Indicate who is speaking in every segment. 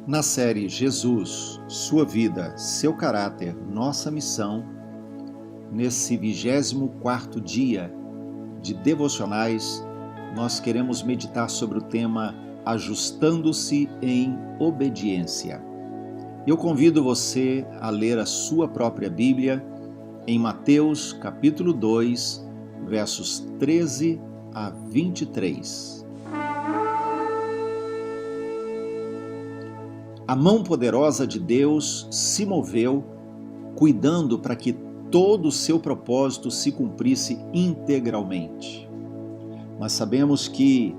Speaker 1: Na série Jesus, Sua Vida, Seu Caráter, Nossa Missão, nesse 24º dia de devocionais, nós queremos meditar sobre o tema Ajustando-se em Obediência. Eu convido você a ler a sua própria Bíblia em Mateus capítulo 2, versos 13 a 23. A mão poderosa de Deus se moveu, cuidando para que todo o seu propósito se cumprisse integralmente. Mas sabemos que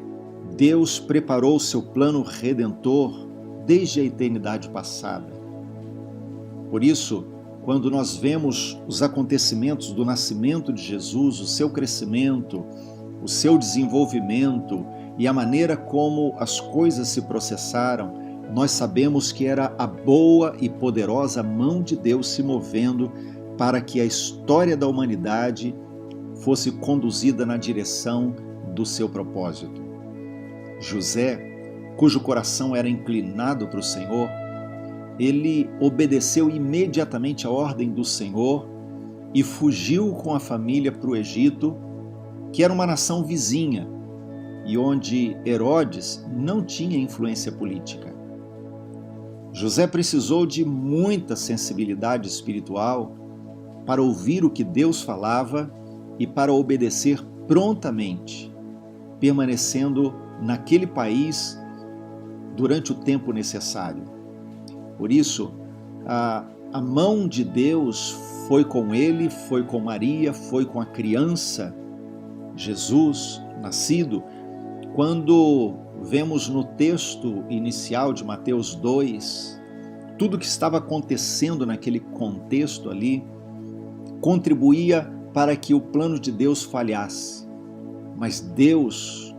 Speaker 1: Deus preparou o seu plano redentor desde a eternidade passada. Por isso, quando nós vemos os acontecimentos do nascimento de Jesus, o seu crescimento, o seu desenvolvimento e a maneira como as coisas se processaram, nós sabemos que era a boa e poderosa mão de Deus se movendo para que a história da humanidade fosse conduzida na direção do seu propósito. José, cujo coração era inclinado para o Senhor, ele obedeceu imediatamente a ordem do Senhor e fugiu com a família para o Egito, que era uma nação vizinha e onde Herodes não tinha influência política. José precisou de muita sensibilidade espiritual para ouvir o que Deus falava e para obedecer prontamente, permanecendo naquele país durante o tempo necessário. Por isso, a mão de Deus foi com ele, foi com Maria, foi com a criança Jesus nascido. Quando vemos no texto inicial de Mateus 2, tudo que estava acontecendo naquele contexto ali contribuía para que o plano de Deus falhasse. Mas Deus,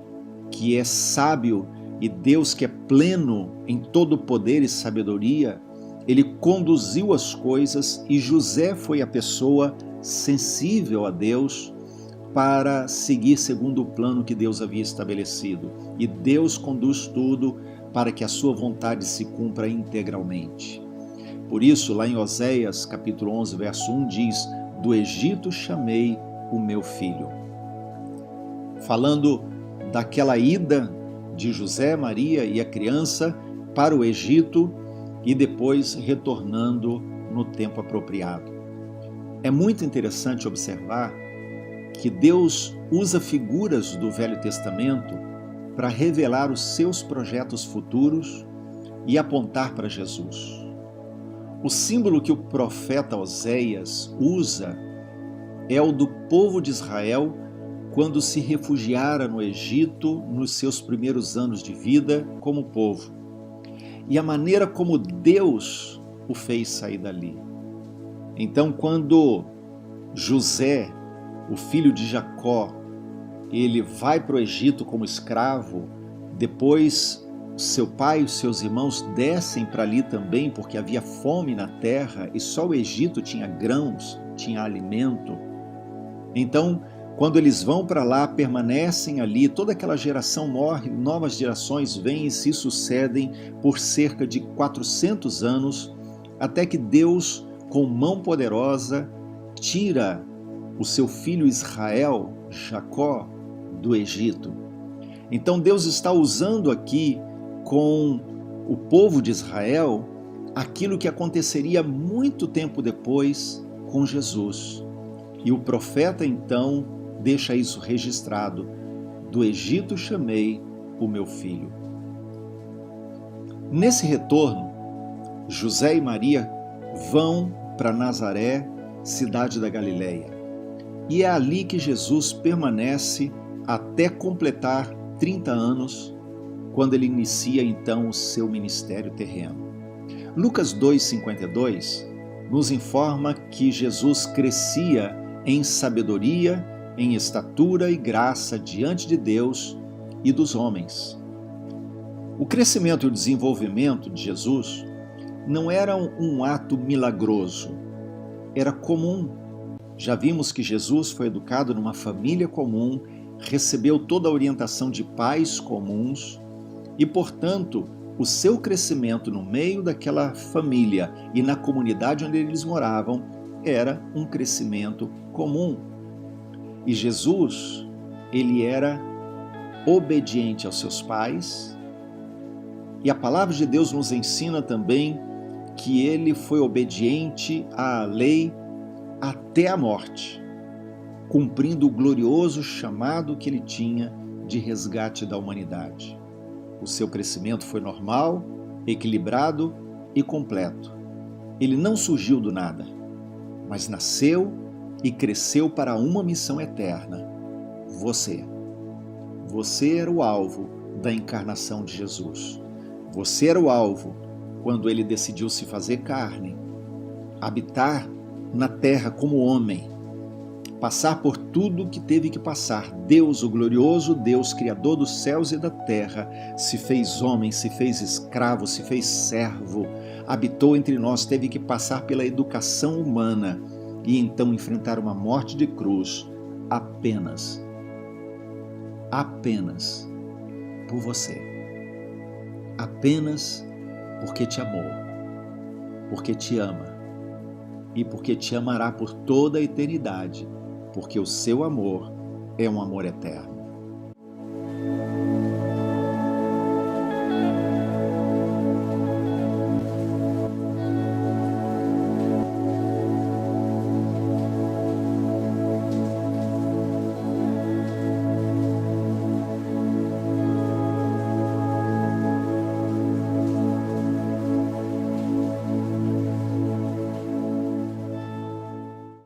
Speaker 1: que é sábio e Deus que é pleno em todo poder e sabedoria, ele conduziu as coisas e José foi a pessoa sensível a Deus para seguir segundo o plano que Deus havia estabelecido. E Deus conduz tudo para que a sua vontade se cumpra integralmente. Por isso, lá em Oséias, capítulo 11, verso 1, diz: do Egito chamei o meu filho. Falando daquela ida de José, Maria e a criança para o Egito e depois retornando no tempo apropriado. É muito interessante observar que Deus usa figuras do Velho Testamento para revelar os seus projetos futuros e apontar para Jesus. O símbolo que o profeta Oséias usa é o do povo de Israel quando se refugiara no Egito nos seus primeiros anos de vida como povo, e a maneira como Deus o fez sair dali. Então, quando José, o filho de Jacó, ele vai para o Egito como escravo, depois seu pai e os seus irmãos descem para ali também, porque havia fome na terra e só o Egito tinha grãos, tinha alimento. Então, quando eles vão para lá, permanecem ali, toda aquela geração morre, novas gerações vêm e se sucedem por cerca de 400 anos, até que Deus, com mão poderosa, tira o seu filho Israel, Jacó, do Egito. Então Deus está usando aqui com o povo de Israel aquilo que aconteceria muito tempo depois com Jesus. E o profeta então deixa isso registrado: do Egito chamei o meu filho. Nesse retorno, José e Maria vão para Nazaré, cidade da Galileia. E é ali que Jesus permanece até completar 30 anos, quando ele inicia então o seu ministério terreno. Lucas 2,52 nos informa que Jesus crescia em sabedoria, em estatura e graça diante de Deus e dos homens. O crescimento e o desenvolvimento de Jesus não era um ato milagroso, era comum. Já vimos que Jesus foi educado numa família comum, recebeu toda a orientação de pais comuns e, portanto, o seu crescimento no meio daquela família e na comunidade onde eles moravam era um crescimento comum. E Jesus, ele era obediente aos seus pais, e a palavra de Deus nos ensina também que ele foi obediente à lei até a morte, cumprindo o glorioso chamado que ele tinha de resgate da humanidade. O seu crescimento foi normal, equilibrado e completo. Ele não surgiu do nada, mas nasceu e cresceu para uma missão eterna. Você. Você era o alvo da encarnação de Jesus. Você era o alvo quando ele decidiu se fazer carne, habitar na terra como homem, passar por tudo que teve que passar. Deus, o glorioso Deus, Criador dos céus e da terra, se fez homem, se fez escravo, se fez servo, habitou entre nós, teve que passar pela educação humana e então enfrentar uma morte de cruz apenas por você. Apenas porque te amou, porque te ama e porque te amará por toda a eternidade, porque o seu amor é um amor eterno.